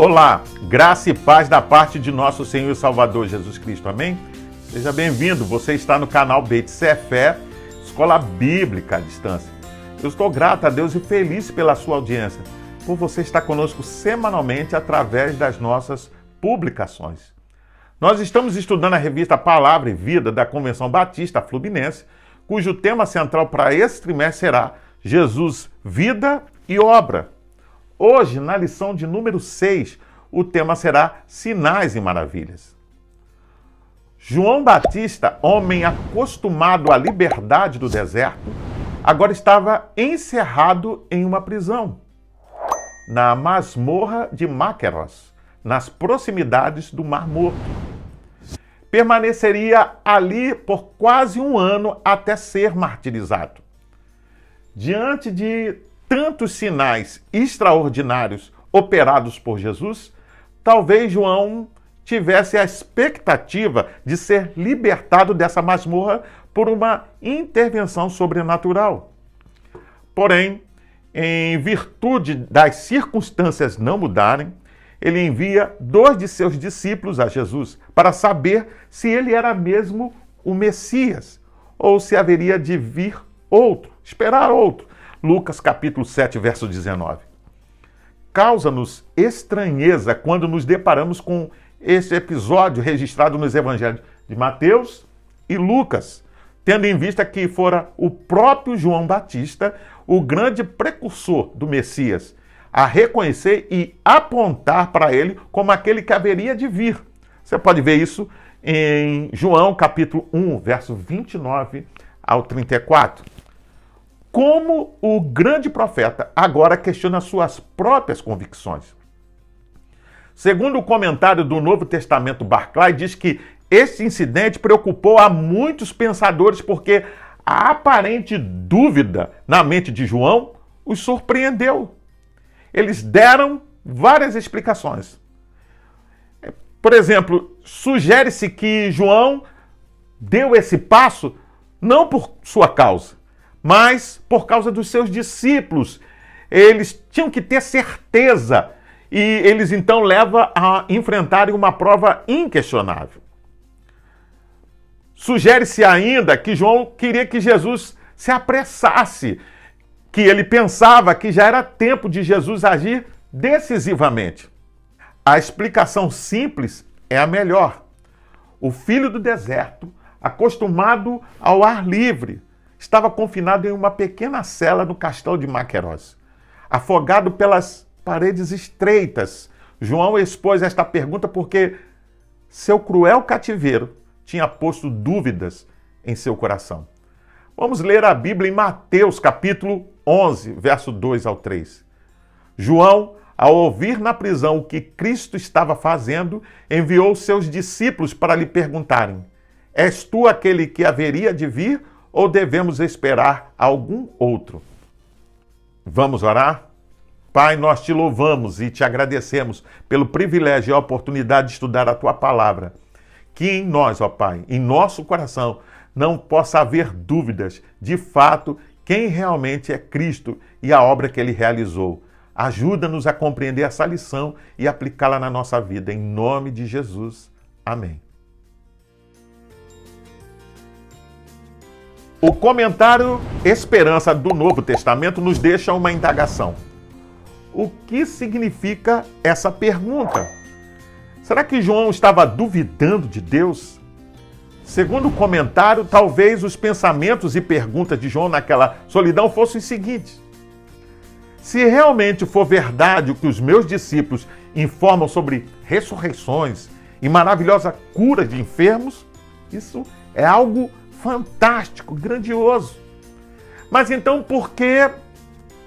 Olá, graça e paz da parte de nosso Senhor e Salvador Jesus Cristo, amém? Seja bem-vindo, você está no canal Beit Fé, Escola Bíblica à Distância. Eu estou grato a Deus e feliz pela sua audiência, por você estar conosco semanalmente através das nossas publicações. Nós estamos estudando a revista Palavra e Vida da Convenção Batista Fluminense, cujo tema central para esse trimestre será Jesus, Vida e Obra. Hoje, na lição de número 6, o tema será Sinais e Maravilhas. João Batista, homem acostumado à liberdade do deserto, agora estava encerrado em uma prisão, na masmorra de Maqueros, nas proximidades do Mar Morto. Permaneceria ali por quase um ano até ser martirizado. Diante de tantos sinais extraordinários operados por Jesus, talvez João tivesse a expectativa de ser libertado dessa masmorra por uma intervenção sobrenatural. Porém, em virtude das circunstâncias não mudarem, ele envia 2 de seus discípulos a Jesus para saber se ele era mesmo o Messias ou se haveria de vir outro, esperar outro. Lucas capítulo 7, verso 19. Causa-nos estranheza quando nos deparamos com esse episódio registrado nos evangelhos de Mateus e Lucas, tendo em vista que fora o próprio João Batista, o grande precursor do Messias, a reconhecer e apontar para ele como aquele que haveria de vir. Você pode ver isso em João capítulo 1, verso 29 ao 34. Como o grande profeta agora questiona suas próprias convicções. Segundo o comentário do Novo Testamento Barclay, diz que este incidente preocupou a muitos pensadores porque a aparente dúvida na mente de João os surpreendeu. Eles deram várias explicações. Por exemplo, sugere-se que João deu esse passo não por sua causa, mas por causa dos seus discípulos. Eles tinham que ter certeza e eles então levam a enfrentarem uma prova inquestionável. Sugere-se ainda que João queria que Jesus se apressasse, que ele pensava que já era tempo de Jesus agir decisivamente. A explicação simples é a melhor. O filho do deserto, acostumado ao ar livre, estava confinado em uma pequena cela no castelo de Maqueros, afogado pelas paredes estreitas. João expôs esta pergunta porque seu cruel cativeiro tinha posto dúvidas em seu coração. Vamos ler a Bíblia em Mateus, capítulo 11, verso 2 ao 3. João, ao ouvir na prisão o que Cristo estava fazendo, enviou seus discípulos para lhe perguntarem: És tu aquele que haveria de vir ou devemos esperar algum outro? Vamos orar? Pai, nós te louvamos e te agradecemos pelo privilégio e a oportunidade de estudar a tua palavra. Que em nós, ó Pai, em nosso coração, não possa haver dúvidas de fato quem realmente é Cristo e a obra que ele realizou. Ajuda-nos a compreender essa lição e aplicá-la na nossa vida. Em nome de Jesus. Amém. O comentário Esperança do Novo Testamento nos deixa uma indagação. O que significa essa pergunta? Será que João estava duvidando de Deus? Segundo o comentário, talvez os pensamentos e perguntas de João naquela solidão fossem os seguintes: se realmente for verdade o que os meus discípulos informam sobre ressurreições e maravilhosa cura de enfermos, isso é algo fantástico, grandioso. Mas então por que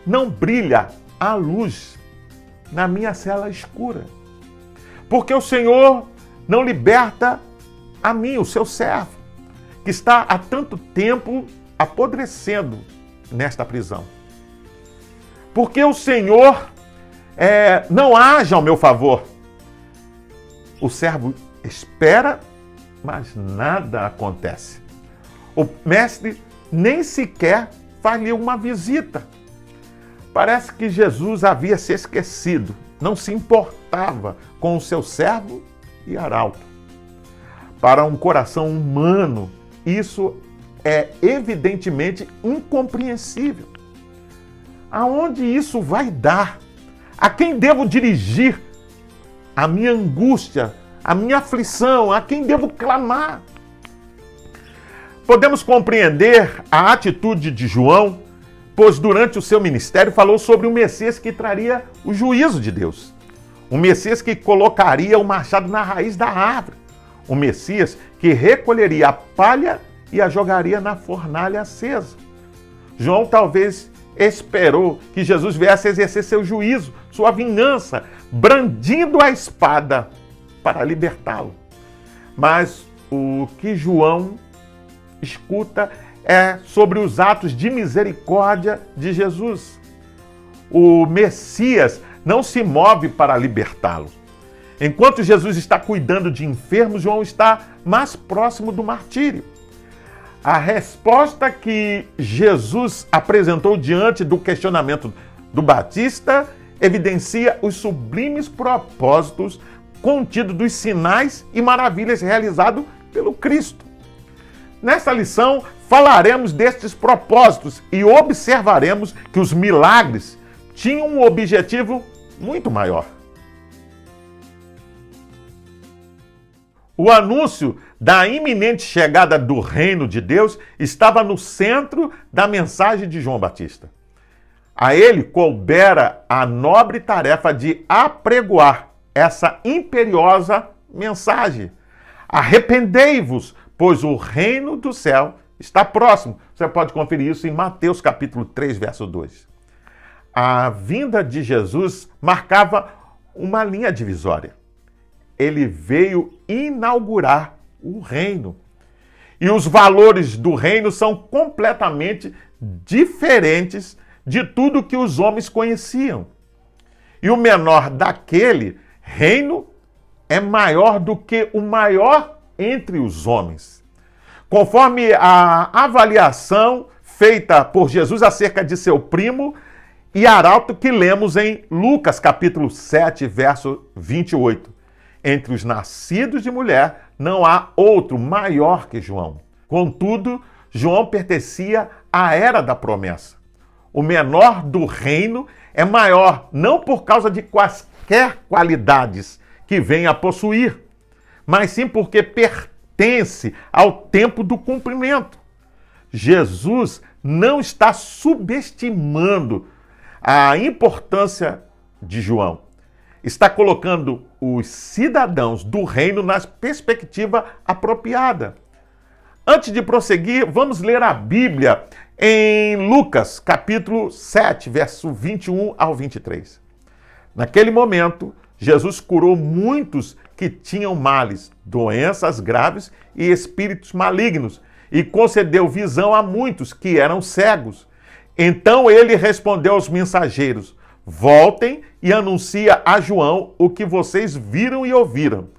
não brilha a luz na minha cela escura? Porque o Senhor não liberta a mim, o seu servo, que está há tanto tempo apodrecendo nesta prisão? Porque o Senhor não age ao meu favor? O servo espera, mas nada acontece. O mestre nem sequer faz-lhe uma visita. Parece que Jesus havia se esquecido, não se importava com o seu servo e arauto. Para um coração humano, isso é evidentemente incompreensível. Aonde isso vai dar? A quem devo dirigir a minha angústia, a minha aflição? A quem devo clamar? Podemos compreender a atitude de João, pois durante o seu ministério falou sobre o Messias que traria o juízo de Deus. Um Messias que colocaria o machado na raiz da árvore. Um Messias que recolheria a palha e a jogaria na fornalha acesa. João talvez esperou que Jesus viesse exercer seu juízo, sua vingança, brandindo a espada para libertá-lo. Mas o que João escuta é sobre os atos de misericórdia de Jesus. O Messias não se move para libertá-lo. Enquanto Jesus está cuidando de enfermos, João está mais próximo do martírio. A resposta que Jesus apresentou diante do questionamento do Batista evidencia os sublimes propósitos contidos dos sinais e maravilhas realizados pelo Cristo. Nesta lição, falaremos destes propósitos e observaremos que os milagres tinham um objetivo muito maior. O anúncio da iminente chegada do reino de Deus estava no centro da mensagem de João Batista. A ele coubera a nobre tarefa de apregoar essa imperiosa mensagem. Arrependei-vos, pois o reino do céu está próximo. Você pode conferir isso em Mateus capítulo 3, verso 2. A vinda de Jesus marcava uma linha divisória. Ele veio inaugurar o reino. E os valores do reino são completamente diferentes de tudo que os homens conheciam. E o menor daquele reino é maior do que o maior entre os homens. Conforme a avaliação feita por Jesus acerca de seu primo e arauto que lemos em Lucas capítulo 7, verso 28. Entre os nascidos de mulher não há outro maior que João. Contudo, João pertencia à era da promessa. O menor do reino é maior não por causa de quaisquer qualidades que venha a possuir, mas sim porque pertence ao tempo do cumprimento. Jesus não está subestimando a importância de João. Está colocando os cidadãos do reino na perspectiva apropriada. Antes de prosseguir, vamos ler a Bíblia em Lucas, capítulo 7, verso 21 ao 23. Naquele momento, Jesus curou muitos que tinham males, doenças graves e espíritos malignos, e concedeu visão a muitos que eram cegos. Então ele respondeu aos mensageiros: voltem e anuncia a João o que vocês viram e ouviram.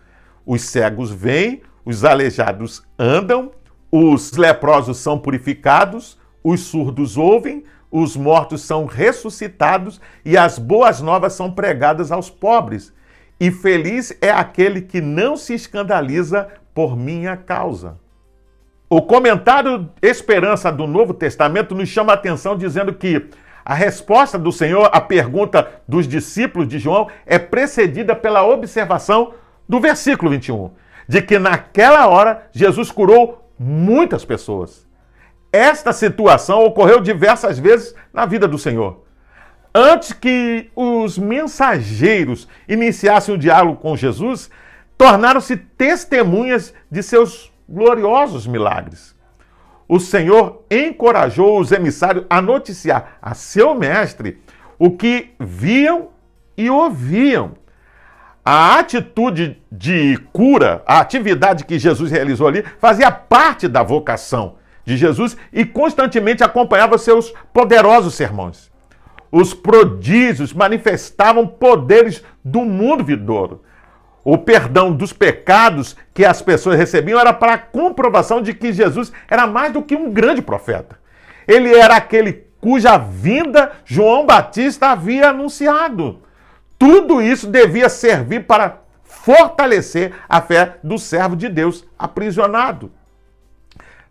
Os cegos veem, os aleijados andam, os leprosos são purificados, os surdos ouvem, os mortos são ressuscitados e as boas novas são pregadas aos pobres. E feliz é aquele que não se escandaliza por minha causa. O comentário Esperança do Novo Testamento nos chama a atenção dizendo que a resposta do Senhor à pergunta dos discípulos de João é precedida pela observação do versículo 21, de que naquela hora Jesus curou muitas pessoas. Esta situação ocorreu diversas vezes na vida do Senhor. Antes que os mensageiros iniciassem o diálogo com Jesus, tornaram-se testemunhas de seus gloriosos milagres. O Senhor encorajou os emissários a noticiar a seu mestre o que viam e ouviam. A atitude de cura, a atividade que Jesus realizou ali, fazia parte da vocação de Jesus e constantemente acompanhava seus poderosos sermões. Os prodígios manifestavam poderes do mundo vindouro. O perdão dos pecados que as pessoas recebiam era para a comprovação de que Jesus era mais do que um grande profeta. Ele era aquele cuja vinda João Batista havia anunciado. Tudo isso devia servir para fortalecer a fé do servo de Deus aprisionado.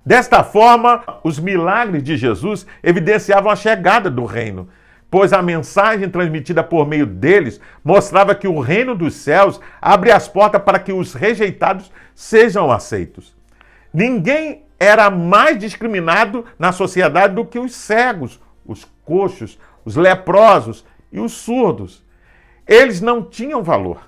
Desta forma, os milagres de Jesus evidenciavam a chegada do reino, pois a mensagem transmitida por meio deles mostrava que o reino dos céus abre as portas para que os rejeitados sejam aceitos. Ninguém era mais discriminado na sociedade do que os cegos, os coxos, os leprosos e os surdos. Eles não tinham valor.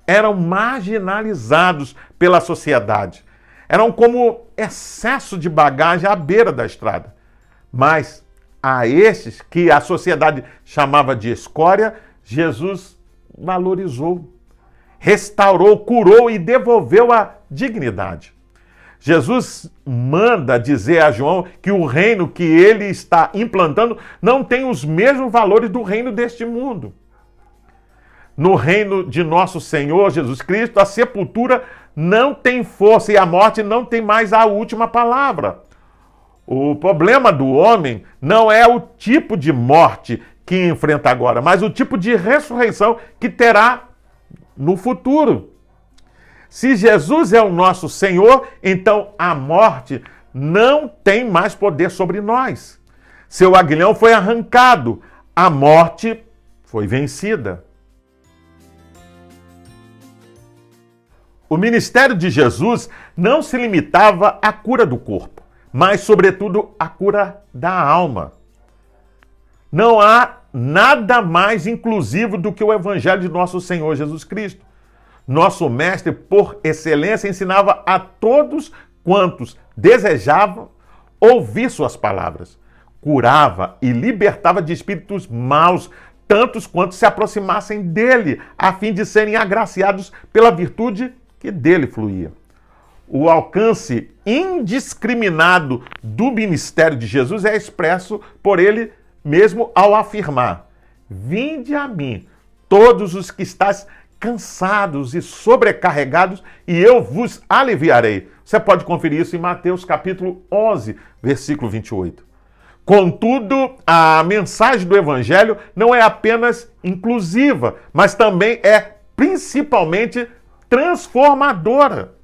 Eram marginalizados pela sociedade. Eram como excesso de bagagem à beira da estrada. Mas a estes que a sociedade chamava de escória, Jesus valorizou, restaurou, curou e devolveu a dignidade. Jesus manda dizer a João que o reino que ele está implantando não tem os mesmos valores do reino deste mundo. No reino de nosso Senhor Jesus Cristo, a sepultura não tem força e a morte não tem mais a última palavra. O problema do homem não é o tipo de morte que enfrenta agora, mas o tipo de ressurreição que terá no futuro. Se Jesus é o nosso Senhor, então a morte não tem mais poder sobre nós. Seu aguilhão foi arrancado, a morte foi vencida. O ministério de Jesus não se limitava à cura do corpo, mas, sobretudo, à cura da alma. Não há nada mais inclusivo do que o Evangelho de nosso Senhor Jesus Cristo. Nosso mestre, por excelência, ensinava a todos quantos desejavam ouvir suas palavras. Curava e libertava de espíritos maus, tantos quantos se aproximassem dele, a fim de serem agraciados pela virtude que dele fluía. O alcance indiscriminado do ministério de Jesus é expresso por ele mesmo ao afirmar: vinde a mim, todos os que estáis cansados e sobrecarregados, e eu vos aliviarei. Você pode conferir isso em Mateus capítulo 11, versículo 28. Contudo, a mensagem do Evangelho não é apenas inclusiva, mas também é principalmente transformadora.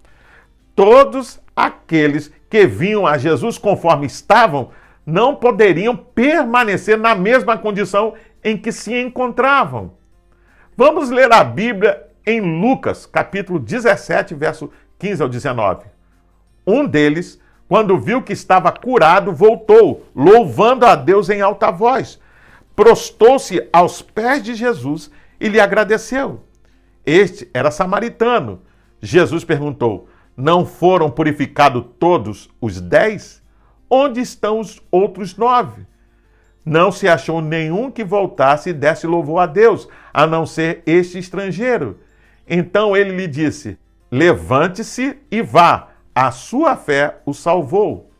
Todos aqueles que vinham a Jesus conforme estavam, não poderiam permanecer na mesma condição em que se encontravam. Vamos ler a Bíblia em Lucas, capítulo 17, verso 15 ao 19. Um deles, quando viu que estava curado, voltou, louvando a Deus em alta voz. Prostou-se aos pés de Jesus e lhe agradeceu. Este era samaritano. Jesus perguntou: não foram purificados todos os 10? Onde estão os outros 9? Não se achou nenhum que voltasse e desse louvor a Deus, a não ser este estrangeiro. Então ele lhe disse: levante-se e vá, a sua fé o salvou.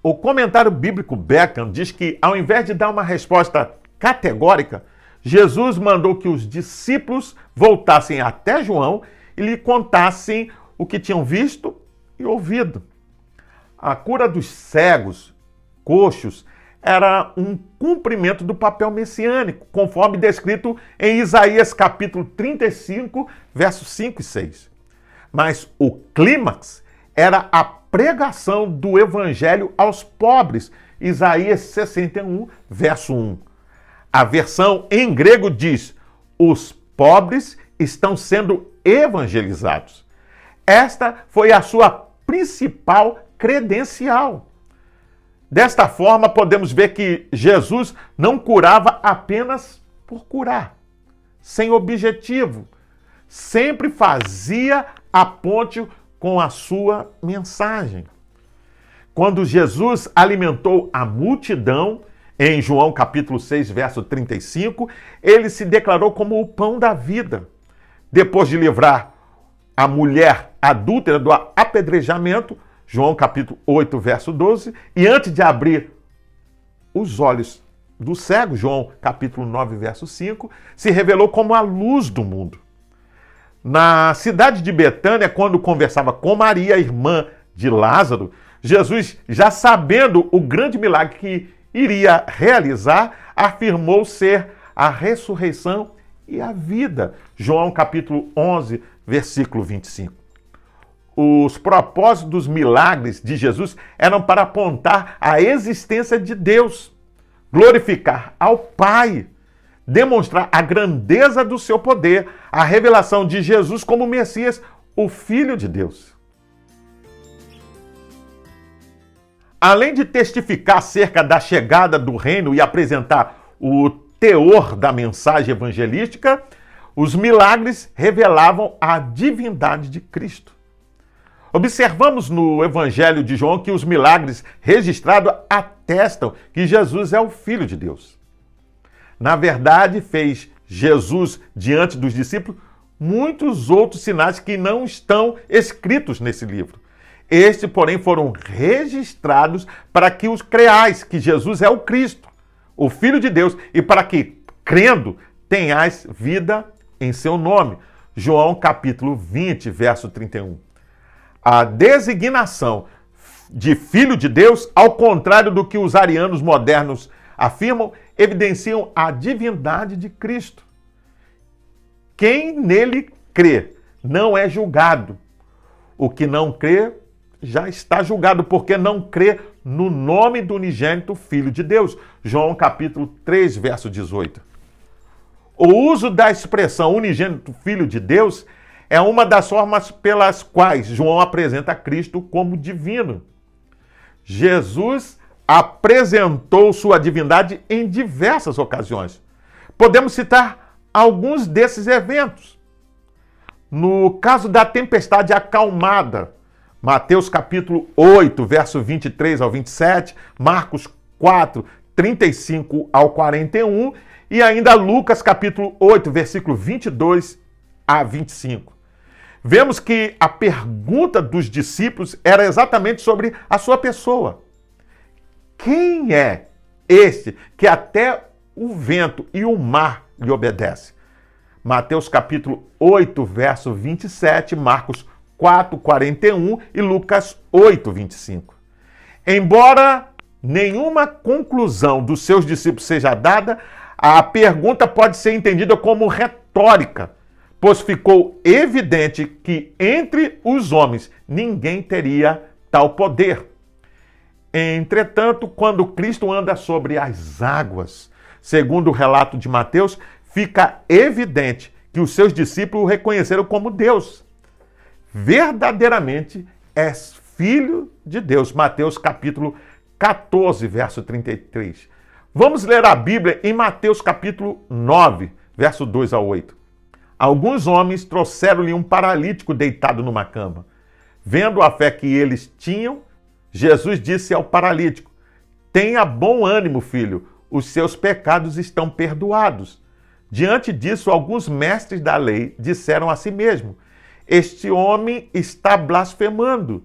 O comentário bíblico Beckham diz que, ao invés de dar uma resposta categórica, Jesus mandou que os discípulos voltassem até João e lhe contassem o que tinham visto e ouvido. A cura dos cegos, coxos, era um cumprimento do papel messiânico, conforme descrito em Isaías capítulo 35, versos 5 e 6. Mas o clímax era a pregação do evangelho aos pobres, Isaías 61, verso 1. A versão em grego diz: os pobres estão sendo evangelizados. Esta foi a sua principal credencial. Desta forma, podemos ver que Jesus não curava apenas por curar, sem objetivo. Sempre fazia a ponte com a sua mensagem. Quando Jesus alimentou a multidão, em João capítulo 6, verso 35, ele se declarou como o pão da vida. Depois de livrar a mulher adúltera do apedrejamento, João capítulo 8, verso 12, e antes de abrir os olhos do cego, João capítulo 9, verso 5, se revelou como a luz do mundo. Na cidade de Betânia, quando conversava com Maria, irmã de Lázaro, Jesus, já sabendo o grande milagre que iria realizar, afirmou ser a ressurreição e a vida. João capítulo 11, versículo 25. Os propósitos dos milagres de Jesus eram para apontar a existência de Deus, glorificar ao Pai, demonstrar a grandeza do seu poder, a revelação de Jesus como Messias, o Filho de Deus. Além de testificar acerca da chegada do reino e apresentar o teor da mensagem evangelística, os milagres revelavam a divindade de Cristo. Observamos no Evangelho de João que os milagres registrados atestam que Jesus é o Filho de Deus. Na verdade, fez Jesus diante dos discípulos muitos outros sinais que não estão escritos nesse livro. Estes, porém, foram registrados para que os creais que Jesus é o Cristo, o Filho de Deus, e para que, crendo, tenhais vida em seu nome. João capítulo 20, verso 31. A designação de Filho de Deus, ao contrário do que os arianos modernos afirmam, evidenciam a divindade de Cristo. Quem nele crê não é julgado. O que não crê já está julgado, porque não crê no nome do unigênito Filho de Deus. João capítulo 3, verso 18. O uso da expressão unigênito Filho de Deus é uma das formas pelas quais João apresenta Cristo como divino. Jesus apresentou sua divindade em diversas ocasiões. Podemos citar alguns desses eventos. No caso da tempestade acalmada, Mateus capítulo 8, verso 23 ao 27, Marcos 4, 35 ao 41 e ainda Lucas capítulo 8, versículo 22 a 25. Vemos que a pergunta dos discípulos era exatamente sobre a sua pessoa. Quem é este que até o vento e o mar lhe obedecem? Mateus capítulo 8, verso 27, Marcos 4, 41 e Lucas 8, 25. Embora nenhuma conclusão dos seus discípulos seja dada, a pergunta pode ser entendida como retórica, pois ficou evidente que entre os homens ninguém teria tal poder. Entretanto, quando Cristo anda sobre as águas, segundo o relato de Mateus, fica evidente que os seus discípulos o reconheceram como Deus. Verdadeiramente és Filho de Deus. Mateus capítulo 14, verso 33. Vamos ler a Bíblia em Mateus capítulo 9, verso 2 a 8. Alguns homens trouxeram-lhe um paralítico deitado numa cama. Vendo a fé que eles tinham, Jesus disse ao paralítico: tenha bom ânimo, filho, os seus pecados estão perdoados. Diante disso, alguns mestres da lei disseram a si mesmo: este homem está blasfemando.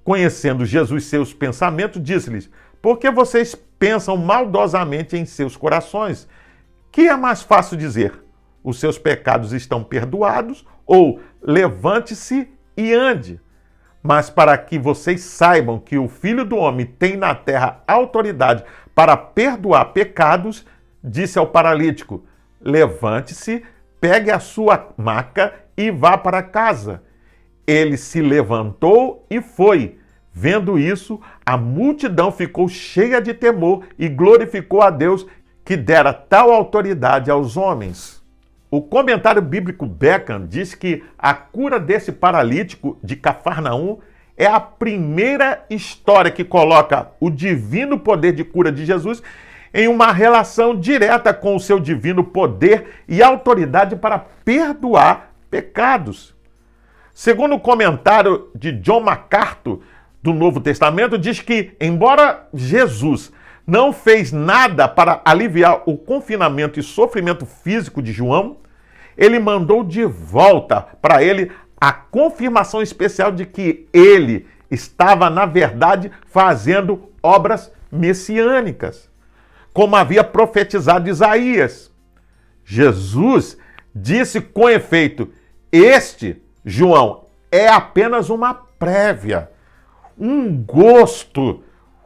Conhecendo Jesus seus pensamentos, disse-lhes: por que vocês pensam maldosamente em seus corações? Que é mais fácil dizer: os seus pecados estão perdoados, ou levante-se e ande. Mas para que vocês saibam que o Filho do Homem tem na terra autoridade para perdoar pecados, disse ao paralítico: levante-se, pegue a sua maca e vá para casa. Ele se levantou e foi. Vendo isso, a multidão ficou cheia de temor e glorificou a Deus que dera tal autoridade aos homens. O comentário bíblico Beckham diz que a cura desse paralítico de Cafarnaum é a primeira história que coloca o divino poder de cura de Jesus em uma relação direta com o seu divino poder e autoridade para perdoar pecados. Segundo o comentário de John MacArthur do Novo Testamento, diz que, embora Jesus não fez nada para aliviar o confinamento e sofrimento físico de João, ele mandou de volta para ele a confirmação especial de que ele estava, na verdade, fazendo obras messiânicas, como havia profetizado Isaías. Jesus disse com efeito: este, João, é apenas uma prévia, um gosto,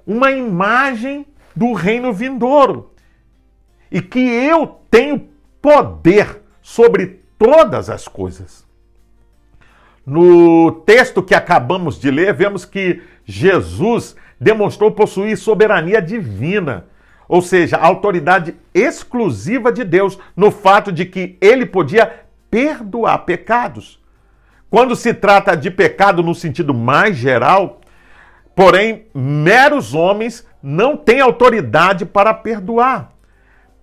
uma imagem do reino vindouro. E que eu tenho poder sobre todas as coisas. No texto que acabamos de ler, vemos que Jesus demonstrou possuir soberania divina, ou seja, a autoridade exclusiva de Deus no fato de que ele podia perdoar pecados. Quando se trata de pecado no sentido mais geral, porém, meros homens não têm autoridade para perdoar.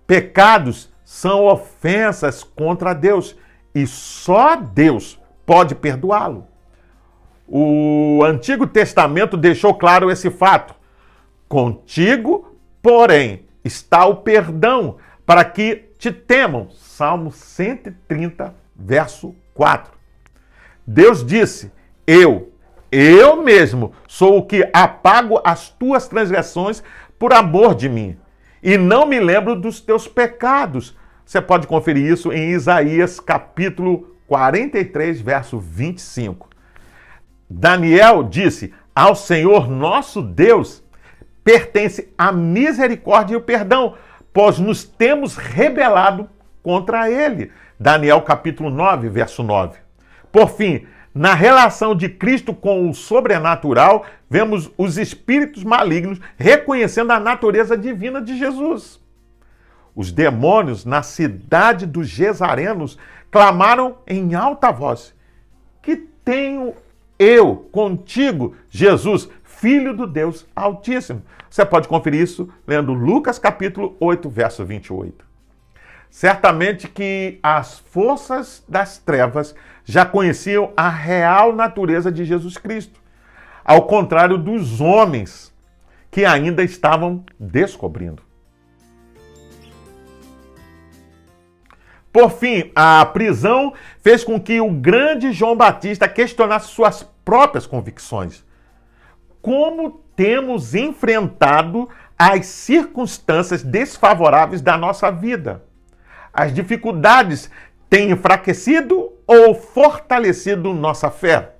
Pecados são ofensas contra Deus e só Deus pode perdoá-lo. O Antigo Testamento deixou claro esse fato. Contigo, porém, está o perdão para que te temam. Salmo 130, verso 4. Deus disse, eu mesmo sou o que apago as tuas transgressões por amor de mim, e não me lembro dos teus pecados. Você pode conferir isso em Isaías capítulo 43, verso 25. Daniel disse, ao Senhor nosso Deus pertence a misericórdia e o perdão, pois nos temos rebelado contra ele. Daniel capítulo 9, verso 9. Por fim, na relação de Cristo com o sobrenatural, vemos os espíritos malignos reconhecendo a natureza divina de Jesus. Os demônios na cidade dos Gesarenos clamaram em alta voz, que tenho eu contigo, Jesus, Filho do Deus Altíssimo. Você pode conferir isso lendo Lucas capítulo 8, verso 28. Certamente que as forças das trevas já conheciam a real natureza de Jesus Cristo, ao contrário dos homens que ainda estavam descobrindo. Por fim, a prisão fez com que o grande João Batista questionasse suas próprias convicções. Como temos enfrentado as circunstâncias desfavoráveis da nossa vida? As dificuldades têm enfraquecido ou fortalecido nossa fé?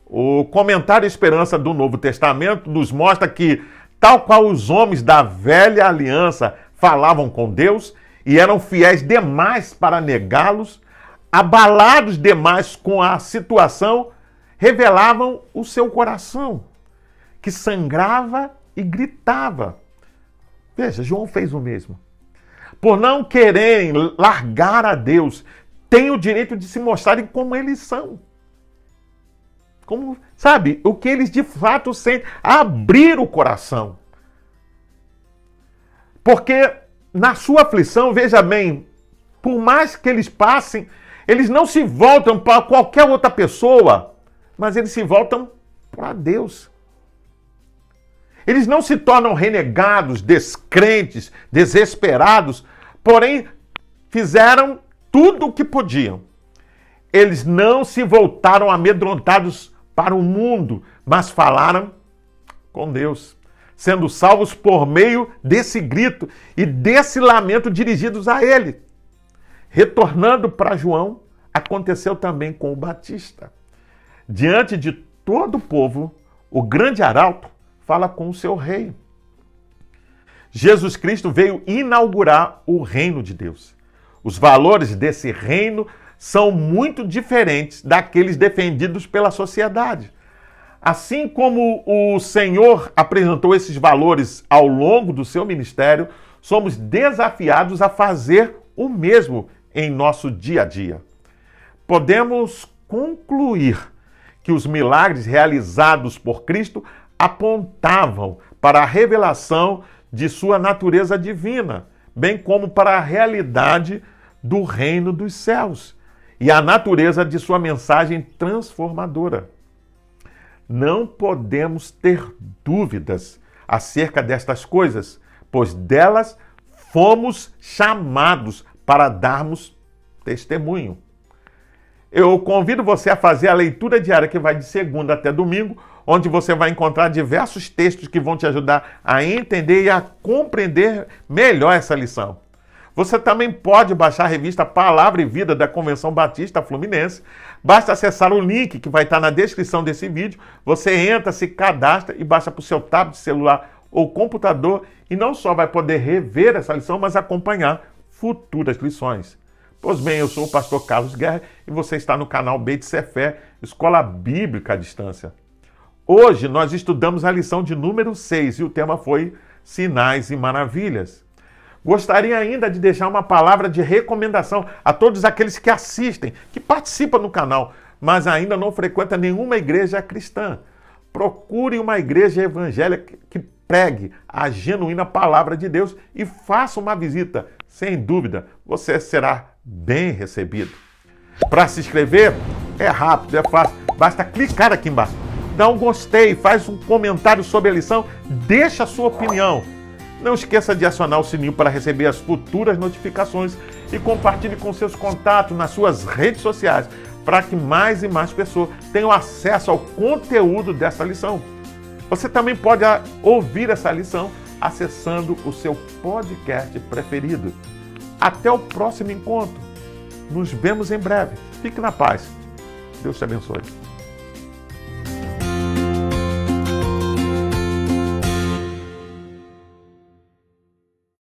O comentário Esperança do Novo Testamento nos mostra que, tal qual os homens da velha aliança falavam com Deus e eram fiéis demais para negá-los, abalados demais com a situação, revelavam o seu coração, que sangrava e gritava. Veja, João fez o mesmo. Por não quererem largar a Deus, têm o direito de se mostrarem como eles são. Como, sabe, o que eles de fato sentem, abrir o coração. Porque na sua aflição, veja bem, por mais que eles passem, eles não se voltam para qualquer outra pessoa, mas eles se voltam para Deus. Eles não se tornam renegados, descrentes, desesperados, porém fizeram tudo o que podiam. Eles não se voltaram amedrontados para o mundo, mas falaram com Deus, sendo salvos por meio desse grito e desse lamento dirigidos a ele. Retornando para João, aconteceu também com o Batista. Diante de todo o povo, o grande arauto fala com o seu rei. Jesus Cristo veio inaugurar o reino de Deus. Os valores desse reino são muito diferentes daqueles defendidos pela sociedade. Assim como o Senhor apresentou esses valores ao longo do seu ministério, somos desafiados a fazer o mesmo em nosso dia a dia. Podemos concluir que os milagres realizados por Cristo apontavam para a revelação de sua natureza divina, bem como para a realidade do reino dos céus e a natureza de sua mensagem transformadora. Não podemos ter dúvidas acerca destas coisas, pois delas fomos chamados para darmos testemunho. Eu convido você a fazer a leitura diária que vai de segunda até domingo, onde você vai encontrar diversos textos que vão te ajudar a entender e a compreender melhor essa lição. Você também pode baixar a revista Palavra e Vida da Convenção Batista Fluminense. Basta acessar o link que vai estar na descrição desse vídeo. Você entra, se cadastra e baixa para o seu tablet, celular ou computador e não só vai poder rever essa lição, mas acompanhar futuras lições. Pois bem, eu sou o pastor Carlos Guerra e você está no canal Beit Sefer, Escola Bíblica à Distância. Hoje nós estudamos a lição de número 6 e o tema foi Sinais e Maravilhas. Gostaria ainda de deixar uma palavra de recomendação a todos aqueles que assistem, que participam no canal, mas ainda não frequentam nenhuma igreja cristã. Procure uma igreja evangélica que pregue a genuína palavra de Deus e faça uma visita. Sem dúvida, você será bem recebido. Para se inscrever, é rápido, é fácil. Basta clicar aqui embaixo. Dá um gostei, faz um comentário sobre a lição, deixa a sua opinião. Não esqueça de acionar o sininho para receber as futuras notificações e compartilhe com seus contatos nas suas redes sociais para que mais e mais pessoas tenham acesso ao conteúdo dessa lição. Você também pode ouvir essa lição acessando o seu podcast preferido. Até o próximo encontro. Nos vemos em breve. Fique na paz. Deus te abençoe.